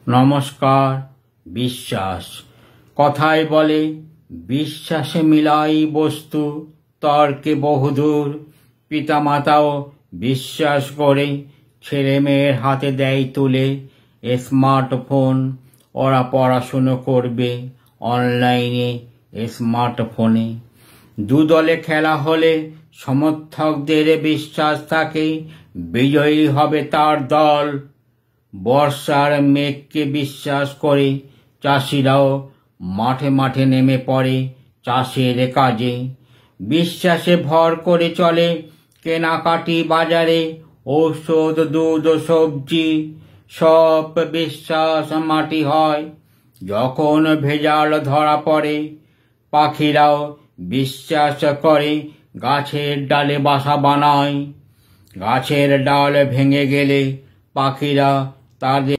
নমস্কার। বিশ্বাস কথায় বলে, বিশ্বাসে মিলাই বস্তু, তর্কে বহুদূর। পিতামাতাও বিশ্বাস করে ছেলে মেয়ের হাতে দেয় তুলে স্মার্টফোন। ওরা পড়াশুনো করবে অনলাইনে স্মার্টফোনে। দুদলে খেলা হলে সমর্থকদের বিশ্বাস থাকে বিজয়ী হবে তার দল। বর্ষার মেঘকে বিশ্বাস করে চাষিরাও মাঠে মাঠে নেমে পড়ে চাষের কাজে। বিশ্বাসে ভর করে চলে কেনাকাটি বাজারে, ঔষধ দুধ সবজি সব বিশ্বাস মাটি হয় যখন ভেজাল ধরা পড়ে। পাখিরাও বিশ্বাস করে গাছের ডালে বাসা বানায়। গাছের ডাল ভেঙে গেলে পাখিরা তাদের